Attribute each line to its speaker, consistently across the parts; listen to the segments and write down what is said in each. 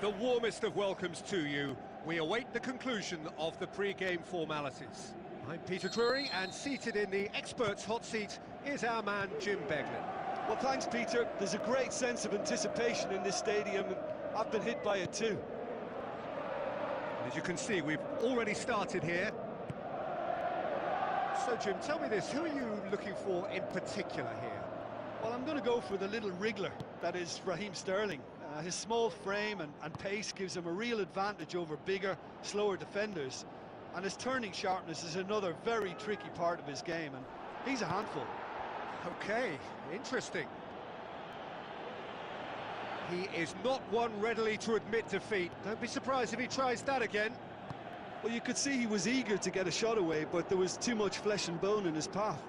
Speaker 1: The warmest of welcomes to you. We await the conclusion of the pre-game formalities. I'm Peter Drury, and seated in the experts' hot seat is our man Jim Beglin.
Speaker 2: Well, thanks, Peter. There's a great sense of anticipation in this stadium, and I've been hit by it too.
Speaker 1: As you can see, we've already started here. So, Jim, tell me this, who are you looking for in particular here?
Speaker 2: Well, I'm going to go for the little wriggler, that is Raheem Sterling. His small frame and pace gives him a real advantage over bigger, slower defenders. And his turning sharpness is another very tricky part of his game, and he's a handful.
Speaker 1: Okay, interesting. He is not one readily to admit defeat. Don't be surprised if he tries that again.
Speaker 2: Well, you could see he was eager to get a shot away, but there was too much flesh and bone in his path.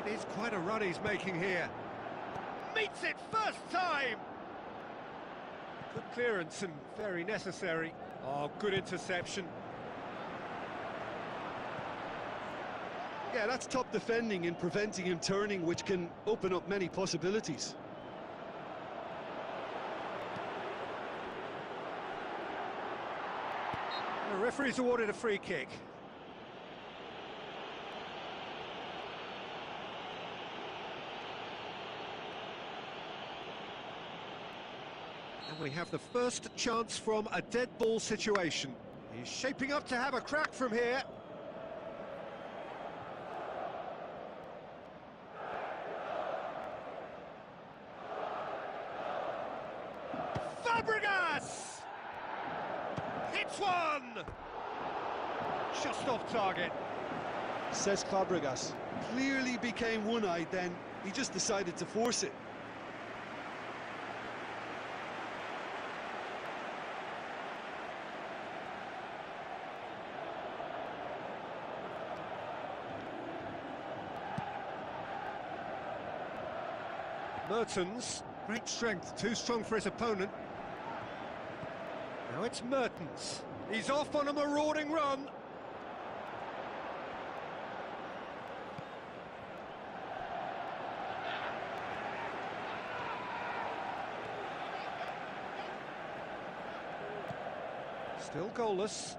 Speaker 1: It is quite a run he's making here. Meets it first time! Good clearance and very necessary. Oh, good interception.
Speaker 2: Yeah, that's top defending in preventing him turning, which can open up many possibilities.
Speaker 1: The referee's awarded a free kick. And we have the first chance from a dead ball situation. He's shaping up to have a crack from here. Fabregas! Hits one! Just off target.
Speaker 2: Says Fabregas. Clearly became one-eyed then. He just decided to force it.
Speaker 1: Mertens, great strength, too strong for his opponent. Now it's Mertens. He's off on a marauding run. Still goalless.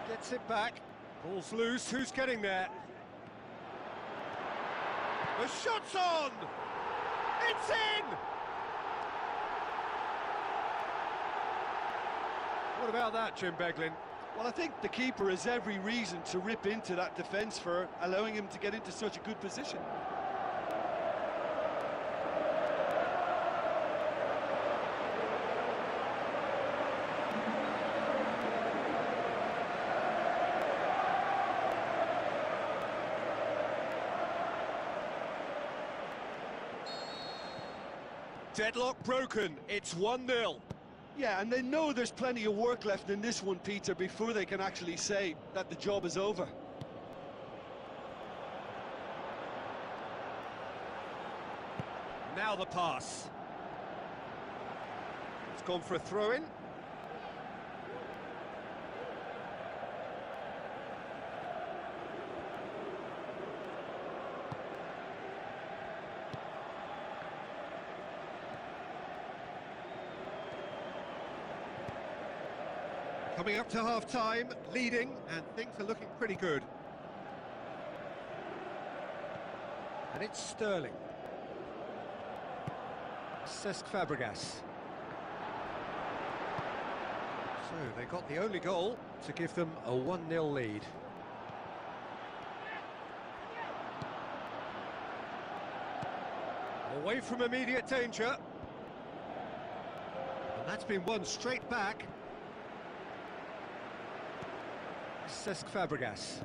Speaker 1: Gets it back. Ball's loose. Who's getting there? The shot's on! It's in! What about that, Jim Beglin?
Speaker 2: Well, I think the keeper has every reason to rip into that defence for allowing him to get into such a good position.
Speaker 1: Deadlock broken, it's 1-0.
Speaker 2: Yeah, and they know there's plenty of work left in this one, Peter, before they can actually say that the job is over.
Speaker 1: Now the pass. It's gone for a throw-in. Coming up to half-time, leading, and things are looking pretty good. And it's Sterling. Cesc Fabregas. So they got the only goal to give them a 1-0 lead. Away from immediate danger. And that's been won straight back. Cesc Fabregas.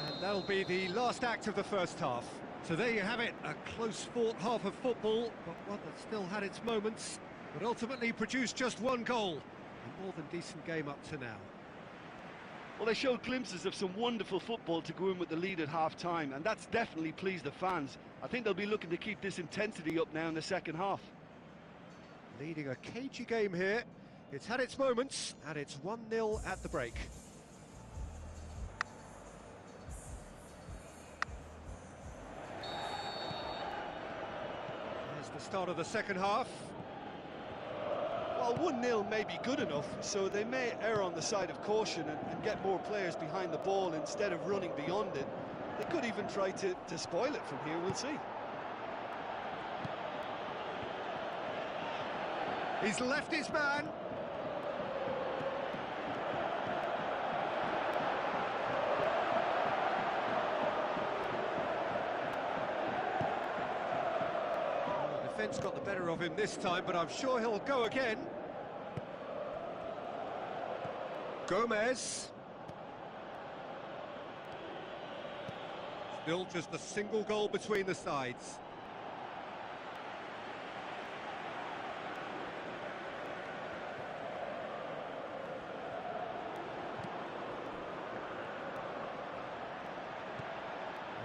Speaker 1: And that'll be the last act of the first half. So there you have it, a close-fought half of football, but one that still had its moments, but ultimately produced just one goal. A more than decent game up to now.
Speaker 2: Well, they showed glimpses of some wonderful football to go in with the lead at half-time, and that's definitely pleased the fans. I think they'll be looking to keep this intensity up now in the second half.
Speaker 1: Leading a cagey game here. It's had its moments, and it's 1-0 at the break. There's the start of the second half.
Speaker 2: Well, 1-0 may be good enough, so they may err on the side of caution and get more players behind the ball instead of running beyond it. They could even try to spoil it from here, we'll see.
Speaker 1: He's left his man. The defence got the better of him this time, but I'm sure he'll go again. Gomez. Still just a single goal between the sides.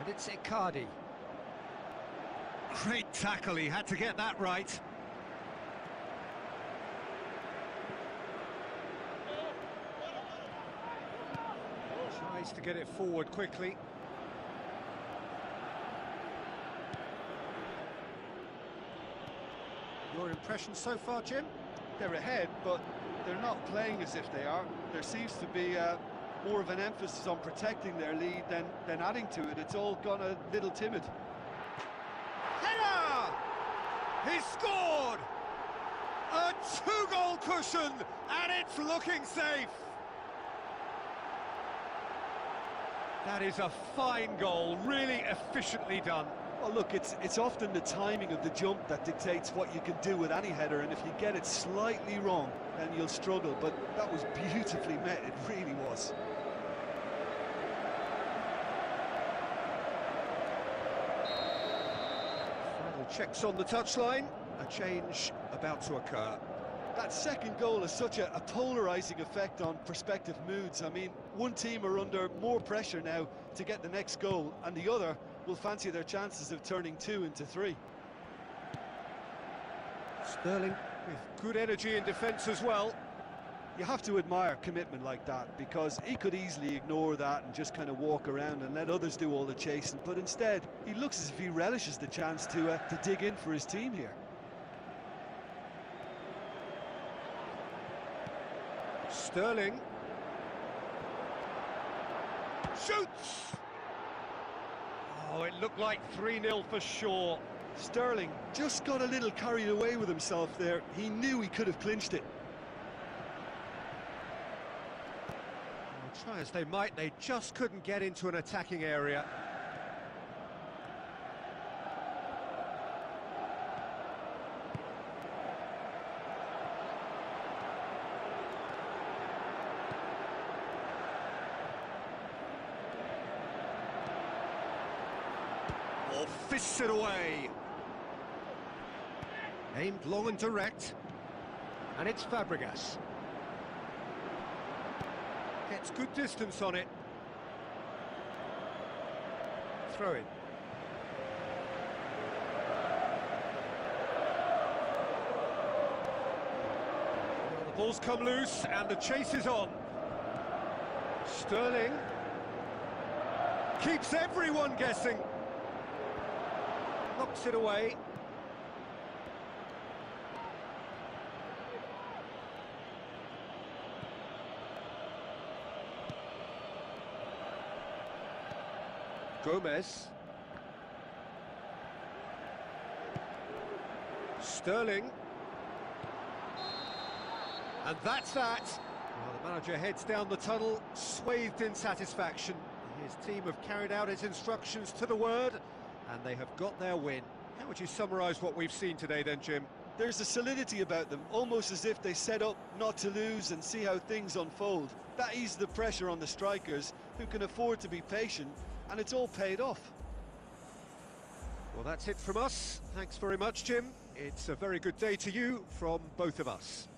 Speaker 1: And it's Icardi. Great tackle, he had to get that right. Tries to get it forward quickly. Your impression so far, Jim?
Speaker 2: They're ahead, but they're not playing as if they are. There seems to be more of an emphasis on protecting their lead than adding to it. It's all gone a little timid.
Speaker 1: Header! He scored! A two-goal cushion, and it's looking safe. That is a fine goal, really efficiently done.
Speaker 2: Well, look, it's often the timing of the jump that dictates what you can do with any header, and if you get it slightly wrong, then you'll struggle. But that was beautifully met, it really was.
Speaker 1: Final checks on the touchline, a change about to occur.
Speaker 2: That second goal has such a polarising effect on prospective moods. I mean, one team are under more pressure now to get the next goal, and the other will fancy their chances of turning 2 into 3.
Speaker 1: Sterling with good energy in defence as well.
Speaker 2: You have to admire commitment like that, because he could easily ignore that and just kind of walk around and let others do all the chasing, but instead he looks as if he relishes the chance to dig in for his team here.
Speaker 1: Sterling shoots. Oh, it looked like 3-0 for sure.
Speaker 2: Sterling just got a little carried away with himself there. He knew he could have clinched it.
Speaker 1: Well, try as they might, they just couldn't get into an attacking area. Or fists it away. Aimed long and direct. And it's Fabregas. Gets good distance on it. Throw in. Well, the ball's come loose and the chase is on. Sterling keeps everyone guessing. Knocks it away. Gomez. Sterling. And that's that. Well, the manager heads down the tunnel, swathed in satisfaction. His team have carried out his instructions to the word, and they have got their win. How would you summarise what we've seen today then, Jim?
Speaker 2: There's a solidity about them, almost as if they set up not to lose and see how things unfold. That eases the pressure on the strikers, who can afford to be patient, and it's all paid off.
Speaker 1: Well, that's it from us. Thanks very much, Jim. It's a very good day to you from both of us.